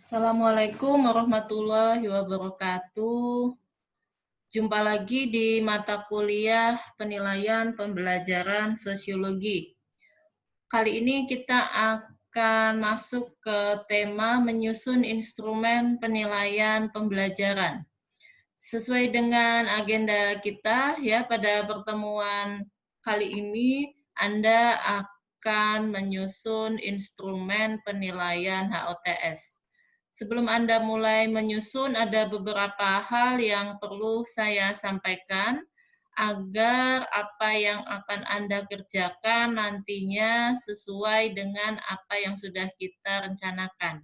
Assalamualaikum warahmatullahi wabarakatuh. Jumpa lagi di mata kuliah penilaian pembelajaran sosiologi. Kali ini kita akan masuk ke tema menyusun instrumen penilaian pembelajaran. Sesuai dengan agenda kita ya pada pertemuan kali ini, Anda akan menyusun instrumen penilaian HOTS. Sebelum Anda mulai menyusun, ada beberapa hal yang perlu saya sampaikan agar apa yang akan Anda kerjakan nantinya sesuai dengan apa yang sudah kita rencanakan.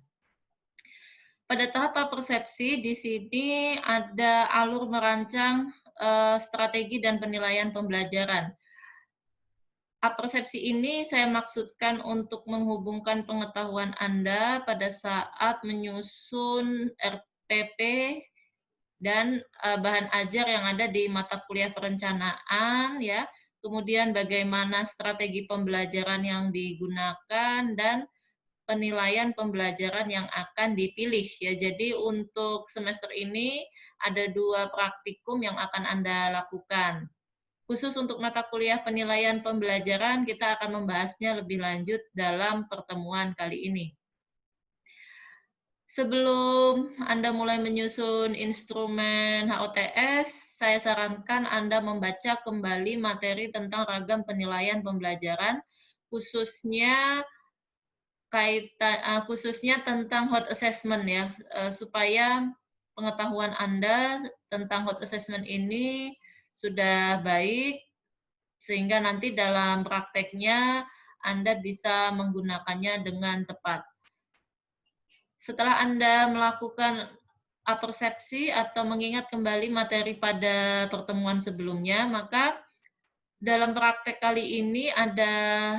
Pada tahap persepsi, di sini ada alur merancang strategi dan penilaian pembelajaran. Persepsi ini saya maksudkan untuk menghubungkan pengetahuan Anda pada saat menyusun RPP dan bahan ajar yang ada di mata kuliah perencanaan ya. Kemudian bagaimana strategi pembelajaran yang digunakan dan penilaian pembelajaran yang akan dipilih ya. Jadi untuk semester ini ada 2 praktikum yang akan Anda lakukan. Khusus untuk mata kuliah penilaian pembelajaran, kita akan membahasnya lebih lanjut dalam pertemuan kali ini. Sebelum Anda mulai menyusun instrumen HOTS, saya sarankan Anda membaca kembali materi tentang ragam penilaian pembelajaran, khususnya tentang hot assessment ya, supaya pengetahuan Anda tentang hot assessment ini sudah baik, sehingga nanti dalam prakteknya Anda bisa menggunakannya dengan tepat. Setelah Anda melakukan persepsi atau mengingat kembali materi pada pertemuan sebelumnya, maka dalam praktek kali ini ada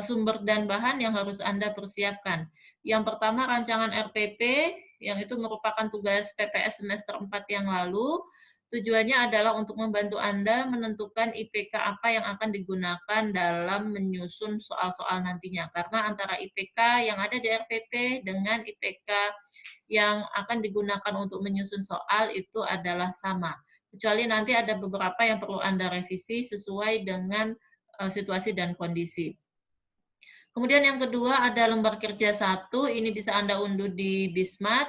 sumber dan bahan yang harus Anda persiapkan. Yang pertama, rancangan RPP, yang itu merupakan tugas PPS semester 4 yang lalu. Tujuannya adalah untuk membantu Anda menentukan IPK apa yang akan digunakan dalam menyusun soal-soal nantinya. Karena antara IPK yang ada di RPP dengan IPK yang akan digunakan untuk menyusun soal itu adalah sama. Kecuali nanti ada beberapa yang perlu Anda revisi sesuai dengan situasi dan kondisi. Kemudian yang kedua ada lembar kerja 1, ini bisa Anda unduh di Bismat.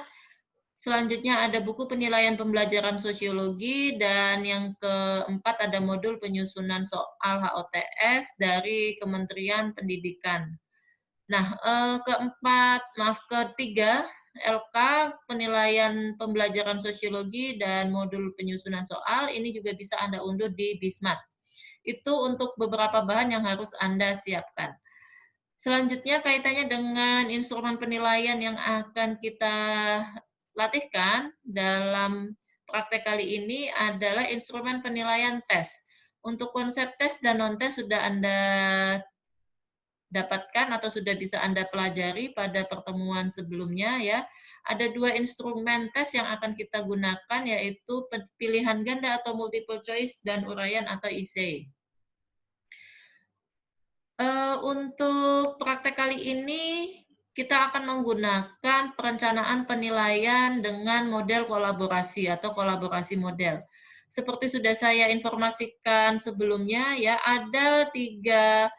Selanjutnya ada buku penilaian pembelajaran sosiologi, dan yang keempat ada modul penyusunan soal HOTS dari Kementerian Pendidikan. Nah, ketiga, LK penilaian pembelajaran sosiologi dan modul penyusunan soal, ini juga bisa Anda unduh di Bismat. Itu untuk beberapa bahan yang harus Anda siapkan. Selanjutnya kaitannya dengan instrumen penilaian yang akan kita latihkan dalam praktek kali ini adalah instrumen penilaian tes. Untuk konsep tes dan non-tes sudah Anda dapatkan atau sudah bisa Anda pelajari pada pertemuan sebelumnya ya. Ada 2 instrumen tes yang akan kita gunakan, yaitu pilihan ganda atau multiple choice dan uraian atau essay. Untuk praktek kali ini kita akan menggunakan perencanaan penilaian dengan model kolaborasi atau kolaborasi model. Seperti sudah saya informasikan sebelumnya ya, ada tiga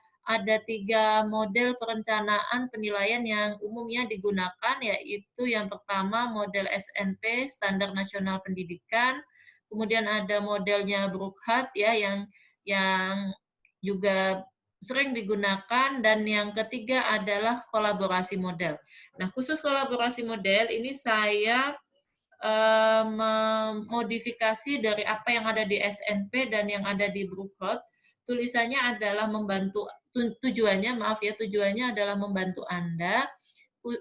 model perencanaan penilaian yang umumnya digunakan, yaitu yang pertama model SNP, Standar Nasional Pendidikan, kemudian ada modelnya Brookhart ya yang juga sering digunakan, dan yang ketiga adalah kolaborasi model. Nah, khusus kolaborasi model ini saya memodifikasi dari apa yang ada di SNP dan yang ada di Brookhart. Tulisannya adalah tujuannya adalah membantu Anda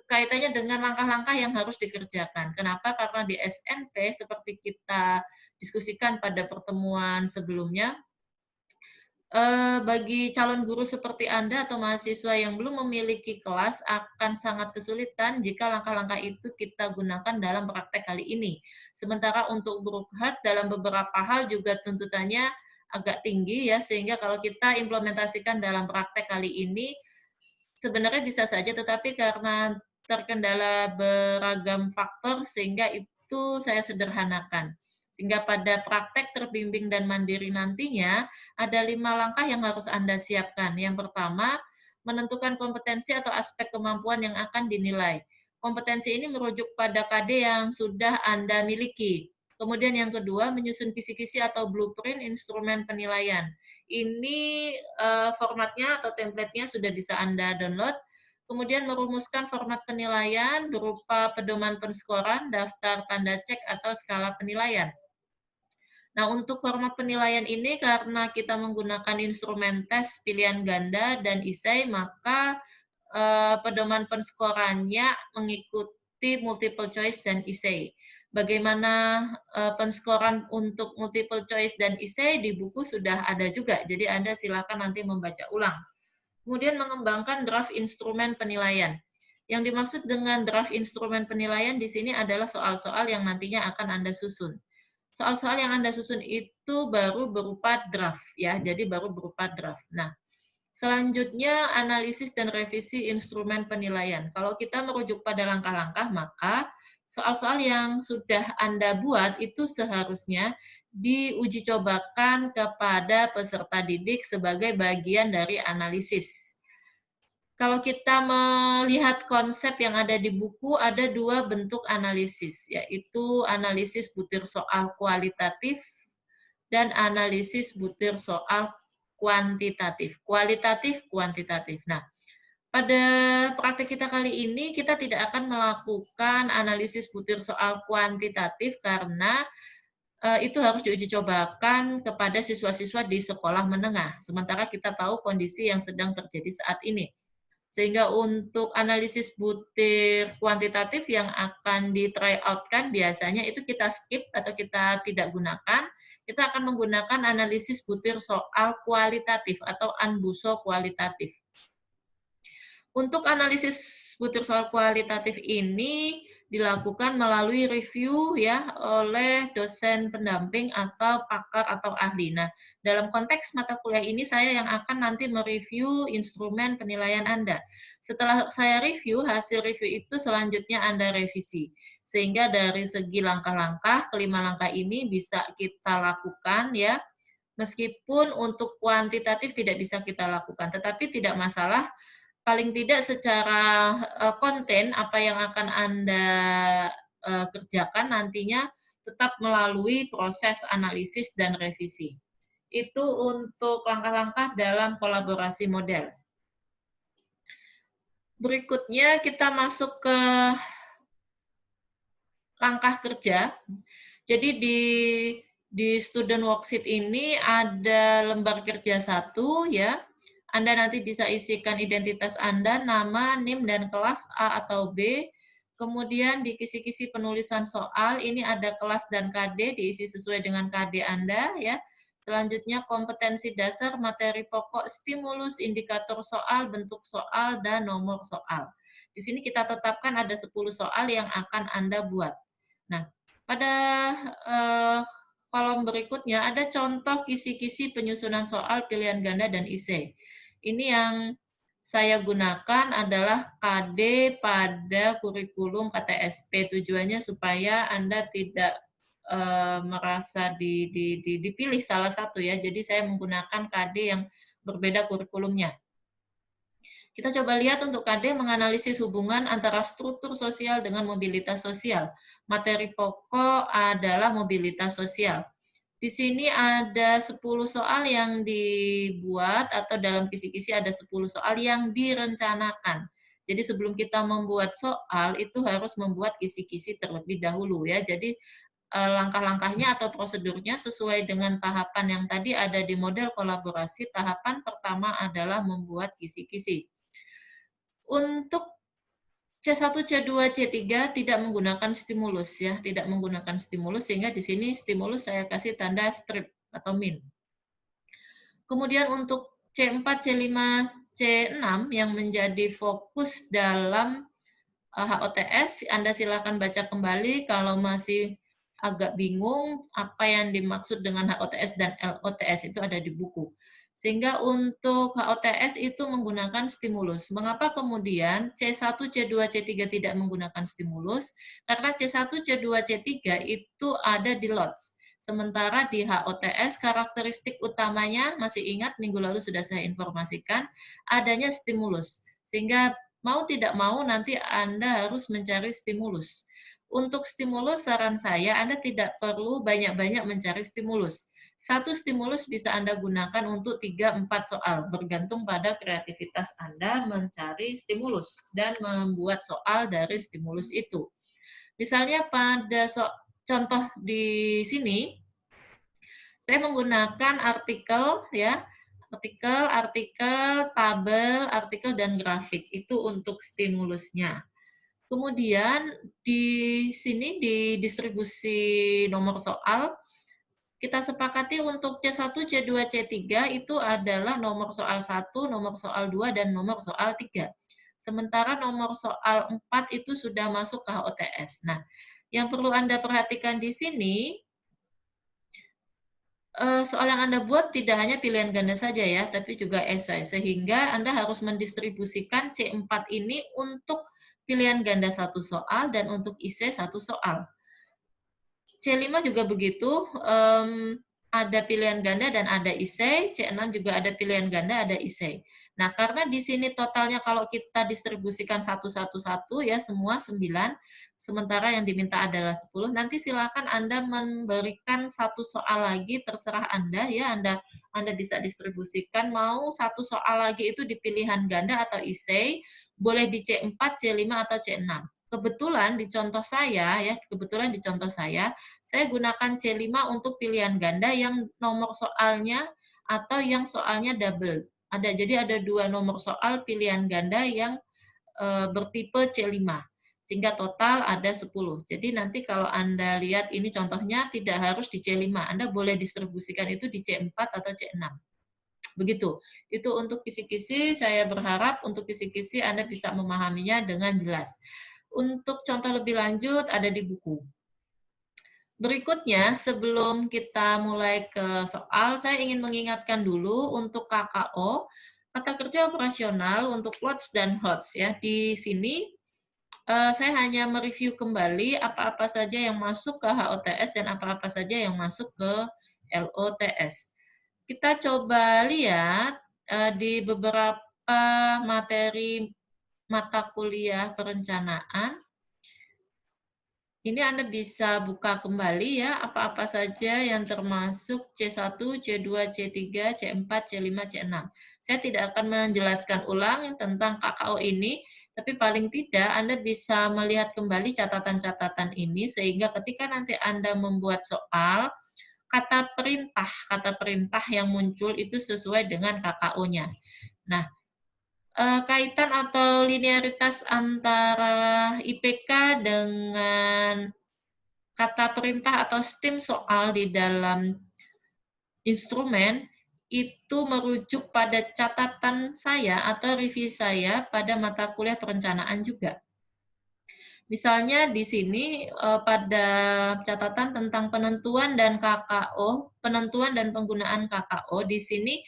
kaitannya dengan langkah-langkah yang harus dikerjakan. Kenapa? Karena di SNP seperti kita diskusikan pada pertemuan sebelumnya, bagi calon guru seperti Anda atau mahasiswa yang belum memiliki kelas akan sangat kesulitan jika langkah-langkah itu kita gunakan dalam praktek kali ini. Sementara untuk Brookhart dalam beberapa hal juga tuntutannya agak tinggi ya, sehingga kalau kita implementasikan dalam praktek kali ini sebenarnya bisa saja, tetapi karena terkendala beragam faktor sehingga itu saya sederhanakan. Sehingga pada praktek terbimbing dan mandiri nantinya ada 5 langkah yang harus Anda siapkan. Yang pertama, menentukan kompetensi atau aspek kemampuan yang akan dinilai. Kompetensi ini merujuk pada KD yang sudah Anda miliki. Kemudian yang kedua, menyusun kisi-kisi atau blueprint instrumen penilaian. Ini formatnya atau template-nya sudah bisa Anda download. Kemudian merumuskan format penilaian berupa pedoman penskoran, daftar tanda cek, atau skala penilaian. Nah, untuk format penilaian ini karena kita menggunakan instrumen tes pilihan ganda dan isai, maka pedoman penskorannya mengikuti multiple choice dan isai. Bagaimana penskoran untuk multiple choice dan isai di buku sudah ada juga, jadi Anda silakan nanti membaca ulang. Kemudian mengembangkan draft instrumen penilaian. Yang dimaksud dengan draft instrumen penilaian di sini adalah soal-soal yang nantinya akan Anda susun. Soal-soal yang Anda susun itu baru berupa draft ya, jadi baru berupa draft. Nah, selanjutnya analisis dan revisi instrumen penilaian. Kalau kita merujuk pada langkah-langkah, maka soal-soal yang sudah Anda buat itu seharusnya diuji cobakan kepada peserta didik sebagai bagian dari analisis. Kalau kita melihat konsep yang ada di buku, ada 2 bentuk analisis, yaitu analisis butir soal kualitatif dan analisis butir soal kuantitatif. Kualitatif, kuantitatif. Nah, pada praktik kita kali ini, kita tidak akan melakukan analisis butir soal kuantitatif karena itu harus diuji cobakan kepada siswa-siswa di sekolah menengah. Sementara kita tahu kondisi yang sedang terjadi saat ini. Sehingga untuk analisis butir kuantitatif yang akan di try out-kan biasanya itu kita skip atau kita tidak gunakan. Kita akan menggunakan analisis butir soal kualitatif atau ANBUSO kualitatif. Untuk analisis butir soal kualitatif ini dilakukan melalui review ya oleh dosen pendamping atau pakar atau ahli. Nah, dalam konteks mata kuliah ini saya yang akan nanti mereview instrumen penilaian Anda. Setelah saya review, hasil review itu selanjutnya Anda revisi. Sehingga dari segi langkah-langkah, kelima langkah ini bisa kita lakukan ya. Meskipun untuk kuantitatif tidak bisa kita lakukan, tetapi tidak masalah. Paling tidak secara konten apa yang akan Anda kerjakan nantinya tetap melalui proses analisis dan revisi. Itu untuk langkah-langkah dalam kolaborasi model. Berikutnya kita masuk ke langkah kerja. Jadi di student worksheet ini ada lembar kerja 1 ya. Anda nanti bisa isikan identitas Anda, nama, NIM, dan kelas A atau B. Kemudian di kisi-kisi penulisan soal, ini ada kelas dan KD, diisi sesuai dengan KD Anda. Ya. Selanjutnya kompetensi dasar, materi pokok, stimulus, indikator soal, bentuk soal, dan nomor soal. Di sini kita tetapkan ada 10 soal yang akan Anda buat. Nah, pada kolom berikutnya ada contoh kisi-kisi penyusunan soal pilihan ganda dan IC. Ini yang saya gunakan adalah KD pada kurikulum KTSP. Tujuannya supaya Anda tidak merasa dipilih salah satu ya. Jadi saya menggunakan KD yang berbeda kurikulumnya. Kita coba lihat untuk KD menganalisis hubungan antara struktur sosial dengan mobilitas sosial. Materi pokok adalah mobilitas sosial. Di sini ada 10 soal yang dibuat atau dalam kisi-kisi ada 10 soal yang direncanakan. Jadi sebelum kita membuat soal itu harus membuat kisi-kisi terlebih dahulu ya. Jadi langkah-langkahnya atau prosedurnya sesuai dengan tahapan yang tadi ada di model kolaborasi. Tahapan pertama adalah membuat kisi-kisi. Untuk C1, C2, C3 tidak menggunakan stimulus ya, tidak menggunakan stimulus sehingga di sini stimulus saya kasih tanda strip atau min. Kemudian untuk C4, C5, C6 yang menjadi fokus dalam HOTS, Anda silakan baca kembali kalau masih agak bingung apa yang dimaksud dengan HOTS dan LOTS itu ada di buku. Sehingga untuk HOTS itu menggunakan stimulus. Mengapa kemudian C1, C2, C3 tidak menggunakan stimulus? Karena C1, C2, C3 itu ada di LOTS. Sementara di HOTS karakteristik utamanya, masih ingat minggu lalu sudah saya informasikan, adanya stimulus. Sehingga mau tidak mau nanti Anda harus mencari stimulus. Untuk stimulus, saran saya Anda tidak perlu banyak-banyak mencari stimulus. Satu stimulus bisa Anda gunakan untuk 3-4 soal, bergantung pada kreativitas Anda mencari stimulus dan membuat soal dari stimulus itu. Misalnya pada contoh di sini, saya menggunakan artikel, ya, artikel, tabel, artikel, dan grafik. Itu untuk stimulusnya. Kemudian di sini di distribusi nomor soal, kita sepakati untuk C1, C2, C3 itu adalah nomor soal 1, nomor soal 2, dan nomor soal 3. Sementara nomor soal 4 itu sudah masuk ke HOTS. Nah, yang perlu Anda perhatikan di sini, soal yang Anda buat tidak hanya pilihan ganda saja ya, tapi juga esai. Sehingga Anda harus mendistribusikan C4 ini untuk pilihan ganda satu soal dan untuk IC satu soal. C5 juga begitu, ada pilihan ganda dan ada IC, C6 juga ada pilihan ganda, ada IC. Nah, karena di sini totalnya kalau kita distribusikan satu-satu ya, semua 9, sementara yang diminta adalah 10, nanti silakan Anda memberikan satu soal lagi, terserah Anda ya, Anda bisa distribusikan, mau satu soal lagi itu di pilihan ganda atau IC, boleh di C4, C5, atau C6. Kebetulan di contoh saya ya, saya gunakan C5 untuk pilihan ganda yang nomor soalnya atau yang soalnya double. Jadi ada 2 nomor soal pilihan ganda yang bertipe C5. Sehingga total ada 10. Jadi nanti kalau Anda lihat ini contohnya tidak harus di C5. Anda boleh distribusikan itu di C4 atau C6. Begitu. Itu untuk kisi-kisi, saya berharap untuk kisi-kisi Anda bisa memahaminya dengan jelas. Untuk contoh lebih lanjut ada di buku. Berikutnya, sebelum kita mulai ke soal, saya ingin mengingatkan dulu untuk KKO, kata kerja operasional untuk LOTS dan HOTS. Ya. Di sini saya hanya mereview kembali apa-apa saja yang masuk ke HOTS dan apa-apa saja yang masuk ke LOTS. Kita coba lihat di beberapa materi mata kuliah perencanaan. Ini Anda bisa buka kembali ya, apa-apa saja yang termasuk C1, C2, C3, C4, C5, C6. Saya tidak akan menjelaskan ulang tentang KKO ini, tapi paling tidak Anda bisa melihat kembali catatan-catatan ini, sehingga ketika nanti Anda membuat soal, kata perintah yang muncul itu sesuai dengan KKO-nya. Nah, kaitan atau linearitas antara IPK dengan kata perintah atau STEAM soal di dalam instrumen itu merujuk pada catatan saya atau review saya pada mata kuliah perencanaan juga. Misalnya di sini pada catatan tentang penentuan dan KKO, penentuan dan penggunaan KKO, di sini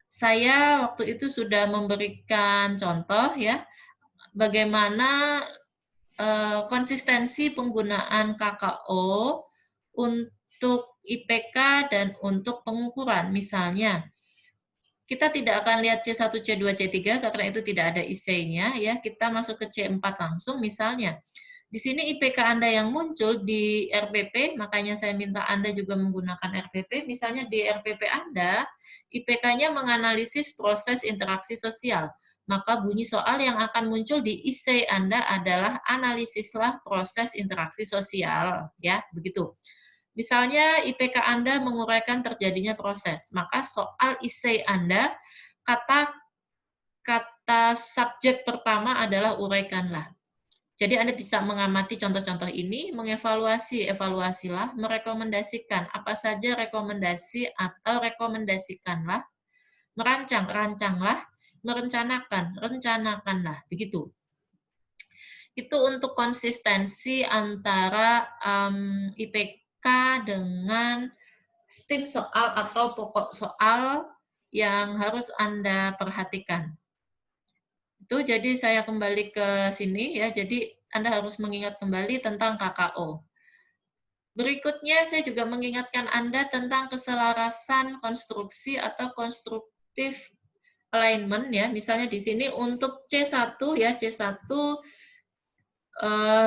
saya waktu itu sudah memberikan contoh ya, bagaimana konsistensi penggunaan KKO untuk IPK dan untuk pengukuran. Misalnya, kita tidak akan lihat C1, C2, C3 karena itu tidak ada IC-nya ya. Kita masuk ke C4 langsung misalnya. Di sini IPK Anda yang muncul di RPP, makanya saya minta Anda juga menggunakan RPP. Misalnya di RPP Anda, IPK-nya menganalisis proses interaksi sosial. Maka bunyi soal yang akan muncul di IC Anda adalah analisislah proses interaksi sosial, ya, begitu. Misalnya IPK Anda menguraikan terjadinya proses, maka soal IC Anda kata subjek pertama adalah uraikanlah. Jadi Anda bisa mengamati contoh-contoh ini, evaluasilah, merekomendasikan apa saja rekomendasi atau rekomendasikanlah, rancanglah, rencanakanlah, begitu. Itu untuk konsistensi antara IPK dengan STEAM soal atau pokok soal yang harus Anda perhatikan. Itu jadi saya kembali ke sini ya, jadi Anda harus mengingat kembali tentang KKO. Berikutnya saya juga mengingatkan Anda tentang keselarasan konstruksi atau konstruktif alignment ya. Misalnya di sini untuk C1 ya, C1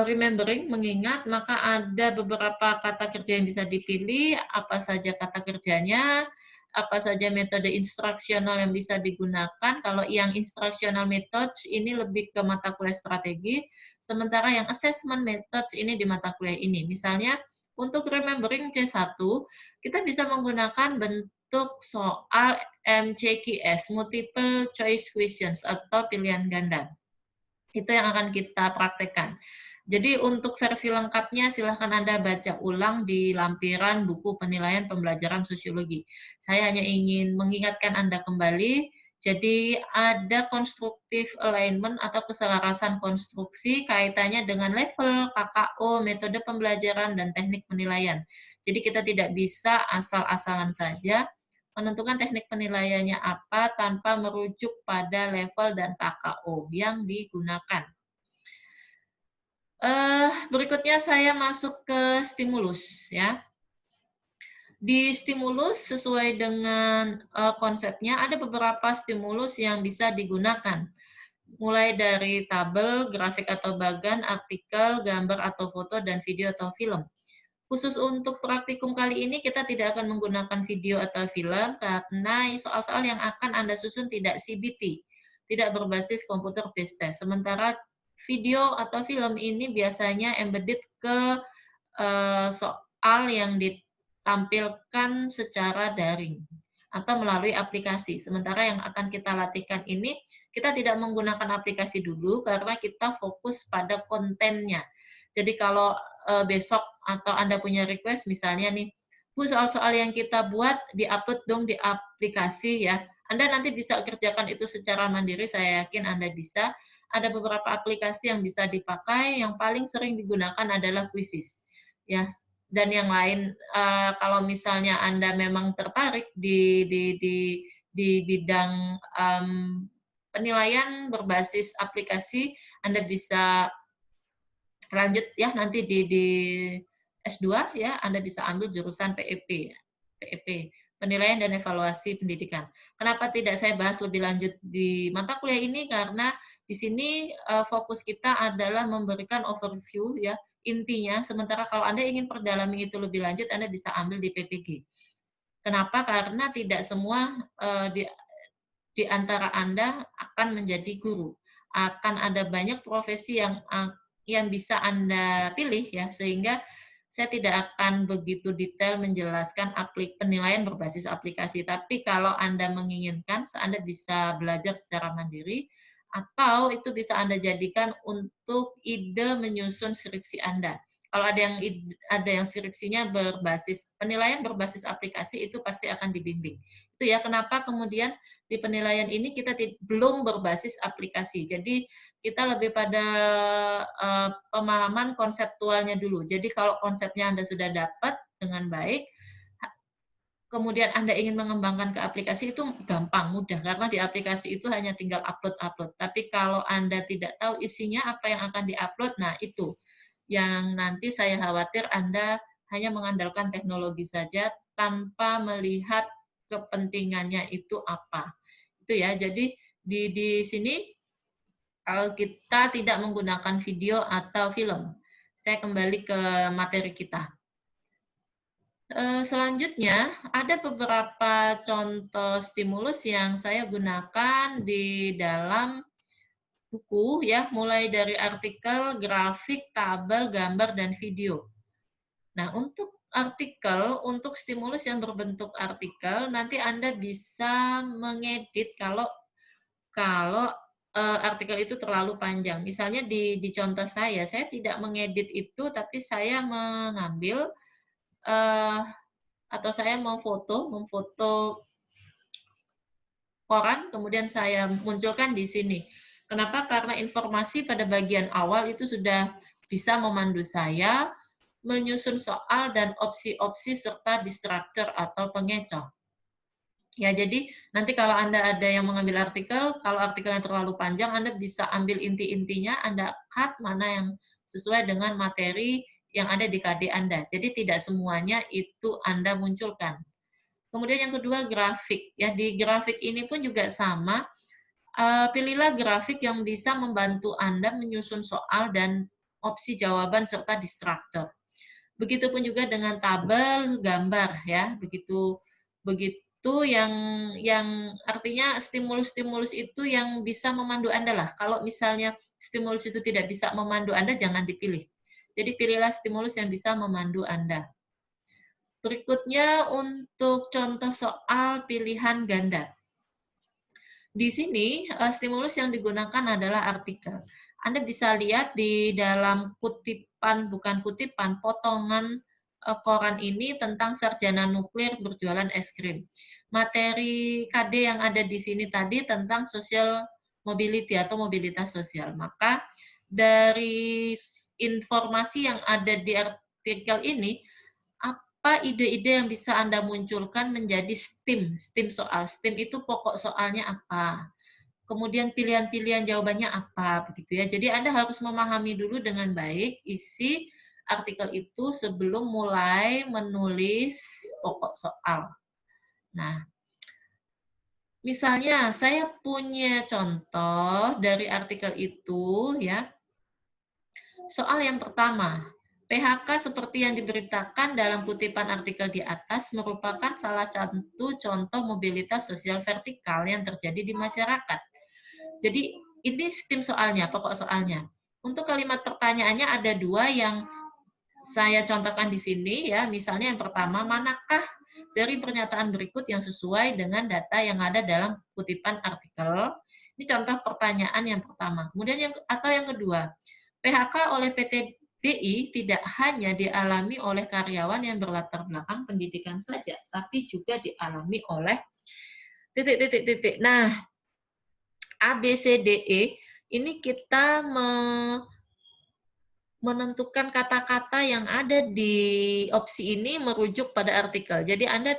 remembering, mengingat, maka ada beberapa kata kerja yang bisa dipilih, apa saja kata kerjanya, apa saja metode instruksional yang bisa digunakan. Kalau yang instructional methods ini lebih ke mata kuliah strategi, sementara yang assessment methods ini di mata kuliah ini. Misalnya, untuk remembering C1, kita bisa menggunakan bentuk soal MCQS, multiple choice questions, atau pilihan ganda. Itu yang akan kita praktekkan. Jadi untuk versi lengkapnya silahkan Anda baca ulang di lampiran buku penilaian pembelajaran sosiologi. Saya hanya ingin mengingatkan Anda kembali, jadi ada constructive alignment atau keselarasan konstruksi kaitannya dengan level KKO, metode pembelajaran, dan teknik penilaian. Jadi kita tidak bisa asal-asalan saja menentukan teknik penilaiannya apa tanpa merujuk pada level dan KKO yang digunakan. Berikutnya saya masuk ke stimulus ya. Di stimulus sesuai dengan konsepnya ada beberapa stimulus yang bisa digunakan. Mulai dari tabel, grafik atau bagan, artikel, gambar atau foto, dan video atau film. Khusus untuk praktikum kali ini kita tidak akan menggunakan video atau film karena soal-soal yang akan Anda susun tidak CBT, tidak berbasis komputer based test. Sementara video atau film ini biasanya embedded ke soal yang ditampilkan secara daring atau melalui aplikasi. Sementara yang akan kita latihkan ini, kita tidak menggunakan aplikasi dulu karena kita fokus pada kontennya. Jadi kalau besok atau Anda punya request misalnya nih, Bu, soal-soal yang kita buat di-upload dong di aplikasi ya. Anda nanti bisa kerjakan itu secara mandiri, saya yakin Anda bisa. Ada beberapa aplikasi yang bisa dipakai, yang paling sering digunakan adalah Quizzes. Ya, dan yang lain kalau misalnya Anda memang tertarik di bidang penilaian berbasis aplikasi, Anda bisa lanjut ya nanti di S2 ya, Anda bisa ambil jurusan PEP, penilaian dan evaluasi pendidikan. Kenapa tidak saya bahas lebih lanjut di mata kuliah ini? Karena di sini fokus kita adalah memberikan overview ya, intinya. Sementara kalau Anda ingin perdalami itu lebih lanjut, Anda bisa ambil di PPG. Kenapa? Karena tidak semua di antara Anda akan menjadi guru. Akan ada banyak profesi yang bisa Anda pilih ya, sehingga saya tidak akan begitu detail menjelaskan penilaian berbasis aplikasi. Tapi kalau Anda menginginkan, Anda bisa belajar secara mandiri, atau itu bisa Anda jadikan untuk ide menyusun skripsi Anda. Kalau ada yang skripsinya berbasis penilaian berbasis aplikasi, itu pasti akan dibimbing. Itu ya kenapa kemudian di penilaian ini kita belum berbasis aplikasi. Jadi kita lebih pada pemahaman konseptualnya dulu. Jadi kalau konsepnya Anda sudah dapat dengan baik, kemudian Anda ingin mengembangkan ke aplikasi, itu gampang, mudah. Karena di aplikasi itu hanya tinggal upload-upload. Tapi kalau Anda tidak tahu isinya apa yang akan di-upload, nah itu yang nanti saya khawatir Anda hanya mengandalkan teknologi saja tanpa melihat kepentingannya itu apa. Itu ya, jadi di sini kita tidak menggunakan video atau film. Saya kembali ke materi kita. Selanjutnya, ada beberapa contoh stimulus yang saya gunakan di dalam buku, ya, mulai dari artikel, grafik, tabel, gambar, dan video. Nah, untuk artikel, untuk stimulus yang berbentuk artikel, nanti Anda bisa mengedit kalau artikel itu terlalu panjang. Misalnya di contoh saya tidak mengedit itu, tapi saya mengambil atau saya memfoto koran, kemudian saya munculkan di sini. Kenapa? Karena informasi pada bagian awal itu sudah bisa memandu saya menyusun soal dan opsi-opsi serta distructure atau pengecoh. Ya, jadi nanti kalau Anda ada yang mengambil artikel, kalau artikelnya terlalu panjang, Anda bisa ambil inti-intinya, Anda cut mana yang sesuai dengan materi yang ada di KD Anda. Jadi tidak semuanya itu Anda munculkan. Kemudian yang kedua grafik. Ya, di grafik ini pun juga sama. Pilihlah grafik yang bisa membantu Anda menyusun soal dan opsi jawaban serta di struktur. Begitupun juga dengan tabel, gambar ya. Begitu yang artinya stimulus-stimulus itu yang bisa memandu Anda lah. Kalau misalnya stimulus itu tidak bisa memandu Anda, jangan dipilih. Jadi pilihlah stimulus yang bisa memandu Anda. Berikutnya untuk contoh soal pilihan ganda. Di sini stimulus yang digunakan adalah artikel. Anda bisa lihat di dalam kutipan, bukan kutipan, potongan koran ini tentang sarjana nuklir berjualan es krim. Materi KD yang ada di sini tadi tentang social mobility atau mobilitas sosial. Maka dari informasi yang ada di artikel ini, apa ide-ide yang bisa Anda munculkan menjadi STEM soal. STEM itu pokok soalnya apa? Kemudian pilihan-pilihan jawabannya apa, begitu ya. Jadi Anda harus memahami dulu dengan baik isi artikel itu sebelum mulai menulis pokok soal. Nah, misalnya saya punya contoh dari artikel itu ya. Soal yang pertama, PHK seperti yang diberitakan dalam kutipan artikel di atas merupakan salah satu contoh mobilitas sosial vertikal yang terjadi di masyarakat. Jadi ini tim soalnya, pokok soalnya. Untuk kalimat pertanyaannya ada dua yang saya contohkan di sini ya. Misalnya yang pertama, manakah dari pernyataan berikut yang sesuai dengan data yang ada dalam kutipan artikel? Ini contoh pertanyaan yang pertama. Kemudian yang kedua, PHK oleh PT DI tidak hanya dialami oleh karyawan yang berlatar belakang pendidikan saja, tapi juga dialami oleh titik-titik-titik. Nah, A, B, C, D, E, ini kita menentukan kata-kata yang ada di opsi ini merujuk pada artikel. Jadi Anda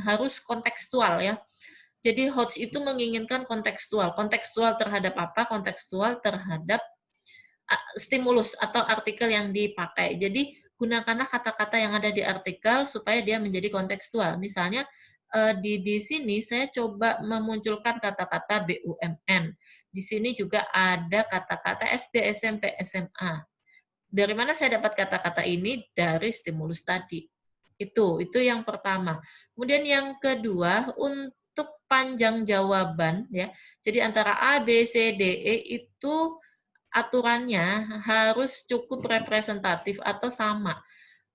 harus kontekstual ya. Jadi HOTS itu menginginkan kontekstual. Kontekstual terhadap apa? Kontekstual terhadap stimulus atau artikel yang dipakai. Jadi gunakanlah kata-kata yang ada di artikel supaya dia menjadi kontekstual. Misalnya di sini saya coba memunculkan kata-kata BUMN. Di sini juga ada kata-kata SD, SMP, SMA. Dari mana saya dapat kata-kata ini? Dari stimulus tadi. Itu yang pertama. Kemudian yang kedua, untuk panjang jawaban ya. Jadi antara A, B, C, D, E itu aturannya harus cukup representatif atau sama.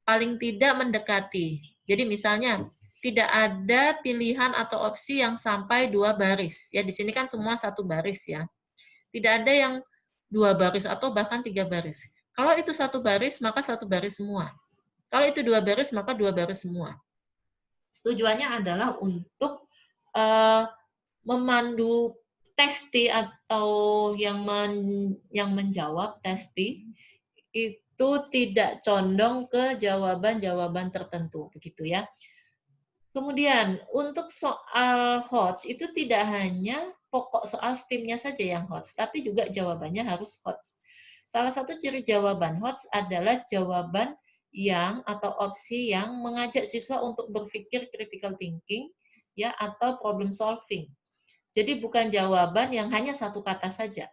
Paling tidak mendekati. Jadi misalnya tidak ada pilihan atau opsi yang sampai 2 baris. Ya di sini kan semua 1 baris ya. Tidak ada yang 2 baris atau bahkan 3 baris. Kalau itu 1 baris, maka 1 baris semua. Kalau itu 2 baris, maka 2 baris semua. Tujuannya adalah untuk memandu testi atau yang menjawab testi itu tidak condong ke jawaban-jawaban tertentu, begitu ya. Kemudian untuk soal HOTS itu tidak hanya pokok soal STEM-nya saja yang HOTS, tapi juga jawabannya harus HOTS. Salah satu ciri jawaban HOTS adalah jawaban yang atau opsi yang mengajak siswa untuk berpikir critical thinking ya atau problem solving. Jadi bukan jawaban yang hanya satu kata saja.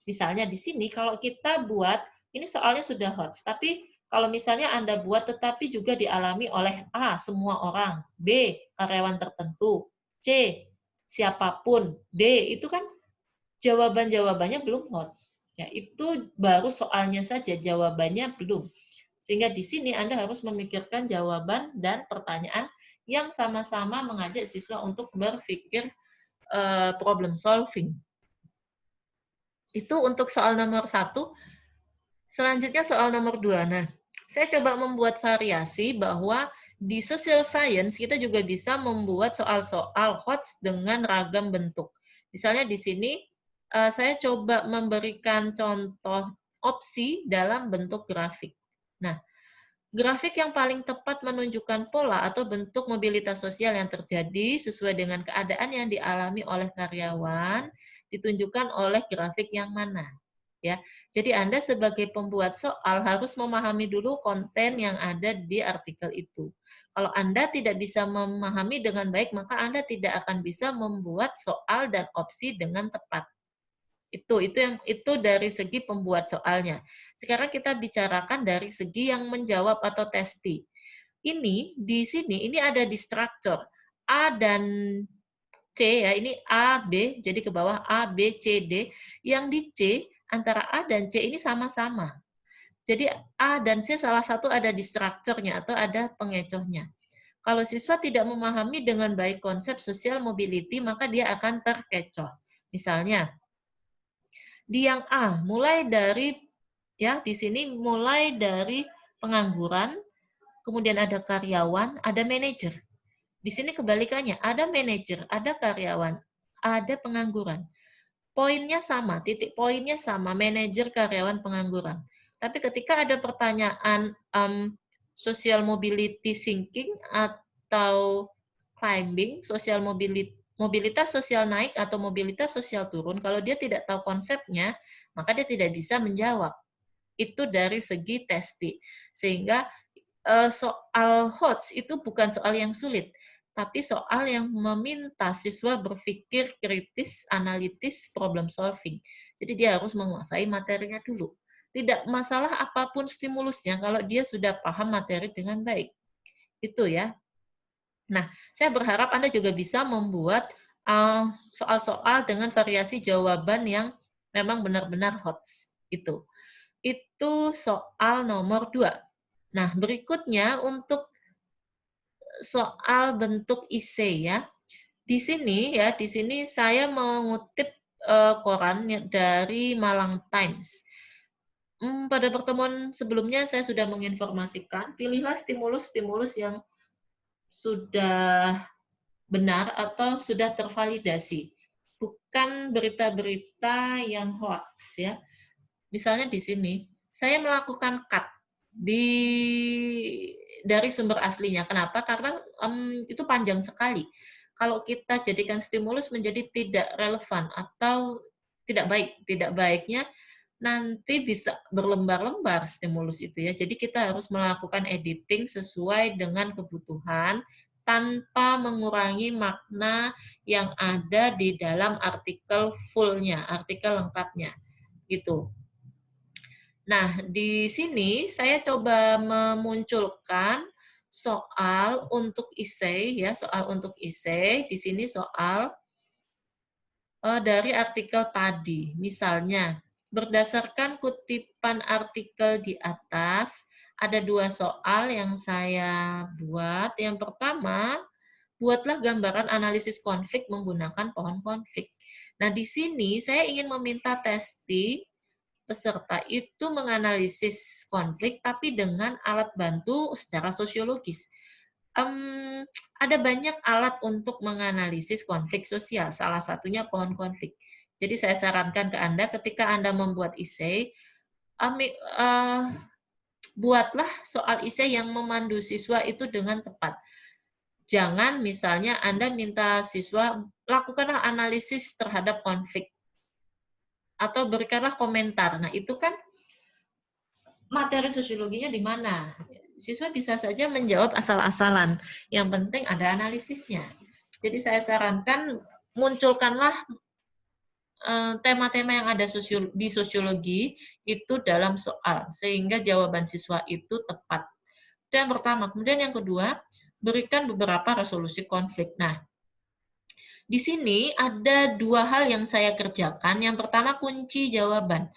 Misalnya di sini kalau kita buat, ini soalnya sudah HOTS, tapi kalau misalnya Anda buat tetapi juga dialami oleh A, semua orang, B, karyawan tertentu, C, siapapun, D, itu kan jawaban-jawabannya belum HOTS. Ya, itu baru soalnya saja, jawabannya belum. Sehingga di sini Anda harus memikirkan jawaban dan pertanyaan yang sama-sama mengajak siswa untuk berpikir problem solving. Itu untuk soal nomor 1. Selanjutnya soal nomor 2. Nah, saya coba membuat variasi bahwa di social science kita juga bisa membuat soal-soal HOTS dengan ragam bentuk. Misalnya di sini saya coba memberikan contoh opsi dalam bentuk grafik. Nah, Grafik yang paling tepat menunjukkan pola atau bentuk mobilitas sosial yang terjadi sesuai dengan keadaan yang dialami oleh karyawan, ditunjukkan oleh grafik yang mana. Ya, jadi Anda sebagai pembuat soal harus memahami dulu konten yang ada di artikel itu. Kalau Anda tidak bisa memahami dengan baik, maka Anda tidak akan bisa membuat soal dan opsi dengan tepat. Itu dari segi pembuat soalnya. Sekarang kita bicarakan dari segi yang menjawab atau testi. Ini di sini ini ada di structure A dan C ya, ini A, B, jadi ke bawah A, B, C, D. Yang di C antara A dan C ini sama-sama. Jadi A dan C salah satu ada di strukturnya atau ada pengecohnya. Kalau siswa tidak memahami dengan baik konsep social mobility, maka dia akan terkecoh. Misalnya, di yang A, mulai dari ya di sini mulai dari pengangguran, kemudian ada karyawan, ada manajer. Di sini kebalikannya, ada manajer, ada karyawan, ada pengangguran. Poinnya sama, titik poinnya sama, manajer, karyawan, pengangguran. Tapi ketika ada pertanyaan social mobility sinking atau climbing, social mobilitas sosial naik atau mobilitas sosial turun, kalau dia tidak tahu konsepnya, maka dia tidak bisa menjawab. Itu dari segi testi. Sehingga soal HOTS itu bukan soal yang sulit, tapi soal yang meminta siswa berpikir kritis, analitis, problem solving. Jadi dia harus menguasai materinya dulu. Tidak masalah apapun stimulusnya kalau dia sudah paham materi dengan baik. Itu ya. Nah, saya berharap Anda juga bisa membuat soal-soal dengan variasi jawaban yang memang benar-benar HOTS. Itu soal nomor 2. Nah, berikutnya untuk soal bentuk IC ya. Di sini saya mengutip koran dari Malang Times. Pada pertemuan sebelumnya saya sudah menginformasikan, pilihlah stimulus-stimulus yang sudah benar atau sudah tervalidasi, bukan berita-berita yang hoax ya. Misalnya di sini, saya melakukan cut dari sumber aslinya. Kenapa? Karena itu panjang sekali. Kalau kita jadikan stimulus menjadi tidak relevan atau tidak baik, tidak baiknya nanti bisa berlembar-lembar stimulus itu ya. Jadi kita harus melakukan editing sesuai dengan kebutuhan tanpa mengurangi makna yang ada di dalam artikel full-nya, artikel lengkapnya. Gitu. Nah, di sini saya coba memunculkan soal untuk essay ya, soal untuk essay. Di sini soal dari artikel tadi. Misalnya, berdasarkan kutipan artikel di atas, ada 2 soal yang saya buat. Yang pertama, buatlah gambaran analisis konflik menggunakan pohon konflik. Nah, di sini saya ingin meminta testi peserta itu menganalisis konflik tapi dengan alat bantu secara sosiologis. Ada banyak alat untuk menganalisis konflik sosial, salah satunya pohon konflik. Jadi saya sarankan ke Anda ketika Anda membuat essay, buatlah soal essay yang memandu siswa itu dengan tepat. Jangan misalnya Anda minta siswa lakukanlah analisis terhadap konflik atau berikanlah komentar. Nah, itu kan materi sosiologinya di mana? Siswa bisa saja menjawab asal-asalan. Yang penting ada analisisnya. Jadi saya sarankan munculkanlah tema-tema yang ada di sosiologi itu dalam soal, sehingga jawaban siswa itu tepat. Itu yang pertama. Kemudian yang kedua, berikan beberapa resolusi konflik. Nah, di sini ada 2 hal yang saya kerjakan. Yang pertama, kunci jawaban.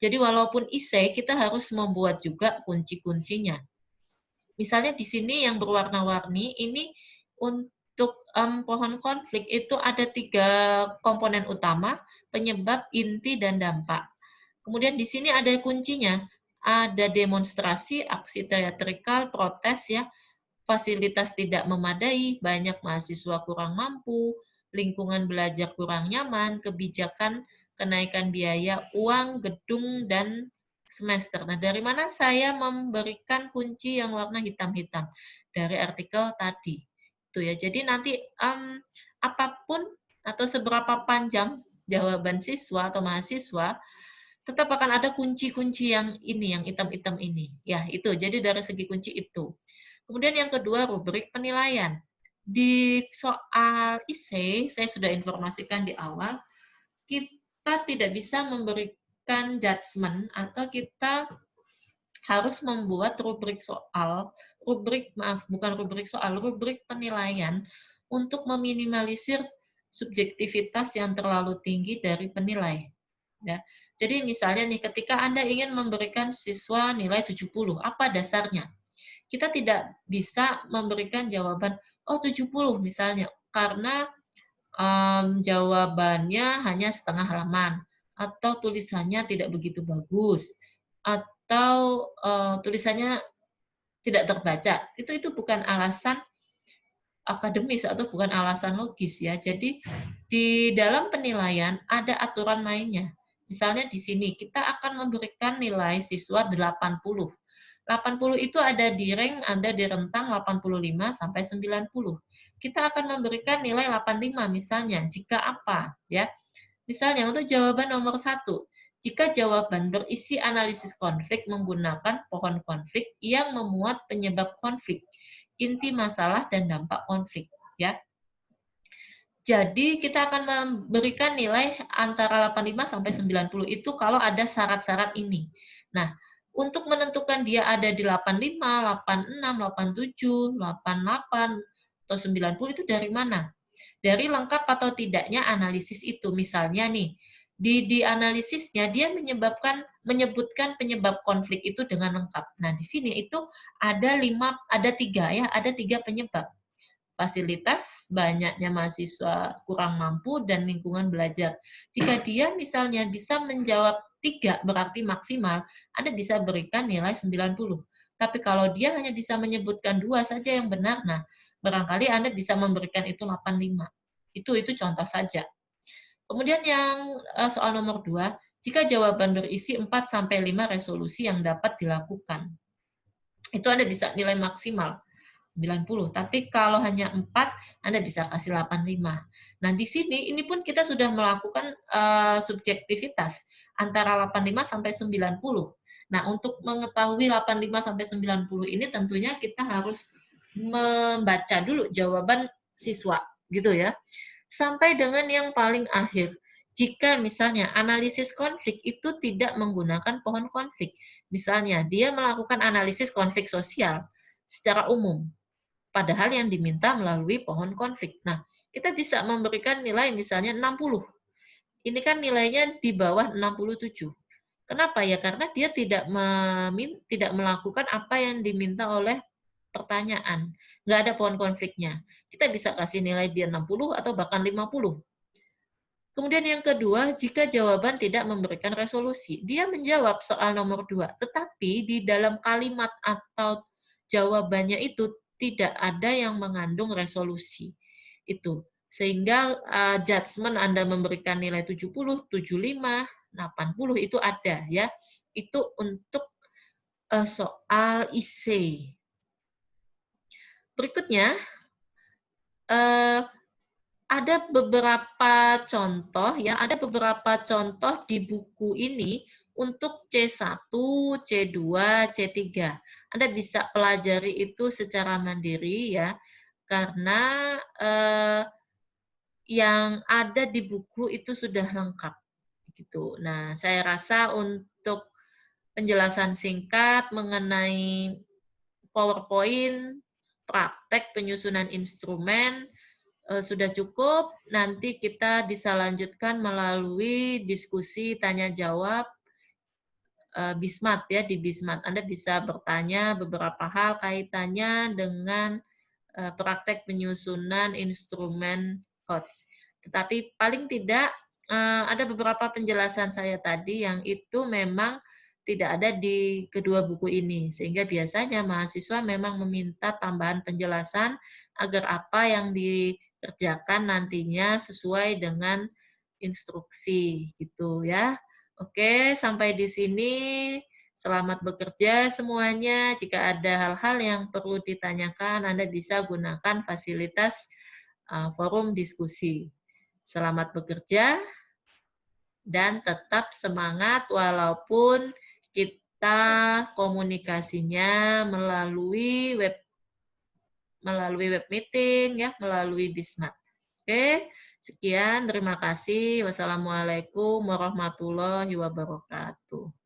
Jadi walaupun essay, kita harus membuat juga kunci-kuncinya. Misalnya di sini yang berwarna-warni, ini untuk pohon konflik itu ada 3 komponen utama, penyebab, inti, dan dampak. Kemudian di sini ada kuncinya, ada demonstrasi, aksi teatrikal, protes ya, fasilitas tidak memadai, banyak mahasiswa kurang mampu, lingkungan belajar kurang nyaman, kebijakan kenaikan biaya uang, gedung, dan semester. Nah, dari mana saya memberikan kunci yang warna hitam-hitam? Dari artikel tadi. Itu ya. Jadi nanti apapun atau seberapa panjang jawaban siswa atau mahasiswa, tetap akan ada kunci-kunci yang ini, yang hitam-hitam ini. Ya, itu. Jadi dari segi kunci itu. Kemudian yang kedua, rubrik penilaian. Di soal IC, saya sudah informasikan di awal, kita tidak bisa memberikan judgement atau kita harus membuat rubrik penilaian untuk meminimalisir subjektivitas yang terlalu tinggi dari penilai. Ya. Jadi misalnya nih, ketika Anda ingin memberikan siswa nilai 70, apa dasarnya? Kita tidak bisa memberikan jawaban, oh 70 misalnya, karena jawabannya hanya setengah halaman, atau tulisannya tidak begitu bagus, atau tulisannya tidak terbaca. Itu bukan alasan akademis atau bukan alasan logis ya. Jadi di dalam penilaian ada aturan mainnya. Misalnya di sini kita akan memberikan nilai siswa 80. 80 itu ada di rank, ada di rentang 85 sampai 90. Kita akan memberikan nilai 85 misalnya, jika apa ya. Misalnya untuk jawaban nomor 1, jika jawaban berisi analisis konflik menggunakan pohon konflik yang memuat penyebab konflik, inti masalah dan dampak konflik ya. Jadi kita akan memberikan nilai antara 85 sampai 90 itu kalau ada syarat-syarat ini. Nah, untuk menentukan dia ada di 85, 86, 87, 88, atau 90 itu dari mana? Dari lengkap atau tidaknya analisis itu. Misalnya nih, di analisisnya dia menyebutkan penyebab konflik itu dengan lengkap. Nah, di sini itu ada tiga penyebab. Fasilitas, banyaknya mahasiswa kurang mampu, dan lingkungan belajar. Jika dia misalnya bisa menjawab 3, berarti maksimal, Anda bisa berikan nilai 90. Tapi kalau dia hanya bisa menyebutkan 2 saja yang benar, nah barangkali Anda bisa memberikan itu 85. Itu contoh saja. Kemudian yang soal nomor 2, jika jawaban berisi 4-5 resolusi yang dapat dilakukan. Itu Anda bisa nilai maksimal 90, tapi kalau hanya 4, Anda bisa kasih 85. Nah, di sini ini pun kita sudah melakukan subjektivitas antara 85 sampai 90. Nah, untuk mengetahui 85 sampai 90 ini tentunya kita harus membaca dulu jawaban siswa, gitu ya. Sampai dengan yang paling akhir. Jika misalnya analisis konflik itu tidak menggunakan pohon konflik, misalnya dia melakukan analisis konflik sosial secara umum, padahal yang diminta melalui pohon konflik. Nah, kita bisa memberikan nilai misalnya 60. Ini kan nilainya di bawah 67. Kenapa ya? Karena dia tidak melakukan apa yang diminta oleh pertanyaan. Nggak ada pohon konfliknya. Kita bisa kasih nilai dia 60 atau bahkan 50. Kemudian yang kedua, jika jawaban tidak memberikan resolusi. Dia menjawab soal nomor 2, tetapi di dalam kalimat atau jawabannya itu tidak ada yang mengandung resolusi. Itu. Sehingga judgement Anda memberikan nilai 70, 75, 80 itu ada ya. Itu untuk soal IC. Berikutnya, ada beberapa contoh ya, ada beberapa contoh di buku ini untuk C1, C2, C3. Anda bisa pelajari itu secara mandiri ya, karena yang ada di buku itu sudah lengkap gitu. Nah, saya rasa untuk penjelasan singkat mengenai PowerPoint, praktek penyusunan instrumen, sudah cukup. Nanti kita bisa lanjutkan melalui diskusi tanya jawab Bismat ya, di Bismat. Anda bisa bertanya beberapa hal kaitannya dengan praktek penyusunan instrumen HOTS. Tetapi paling tidak ada beberapa penjelasan saya tadi yang itu memang tidak ada di kedua buku ini. Sehingga biasanya mahasiswa memang meminta tambahan penjelasan agar apa yang dikerjakan nantinya sesuai dengan instruksi gitu ya. Oke, sampai di sini Selamat bekerja semuanya. Jika ada hal-hal yang perlu ditanyakan, Anda bisa gunakan fasilitas forum diskusi. Selamat bekerja dan tetap semangat walaupun kita komunikasinya melalui web meeting ya, melalui Bismat. Oke, sekian, terima kasih. Wassalamualaikum warahmatullahi wabarakatuh.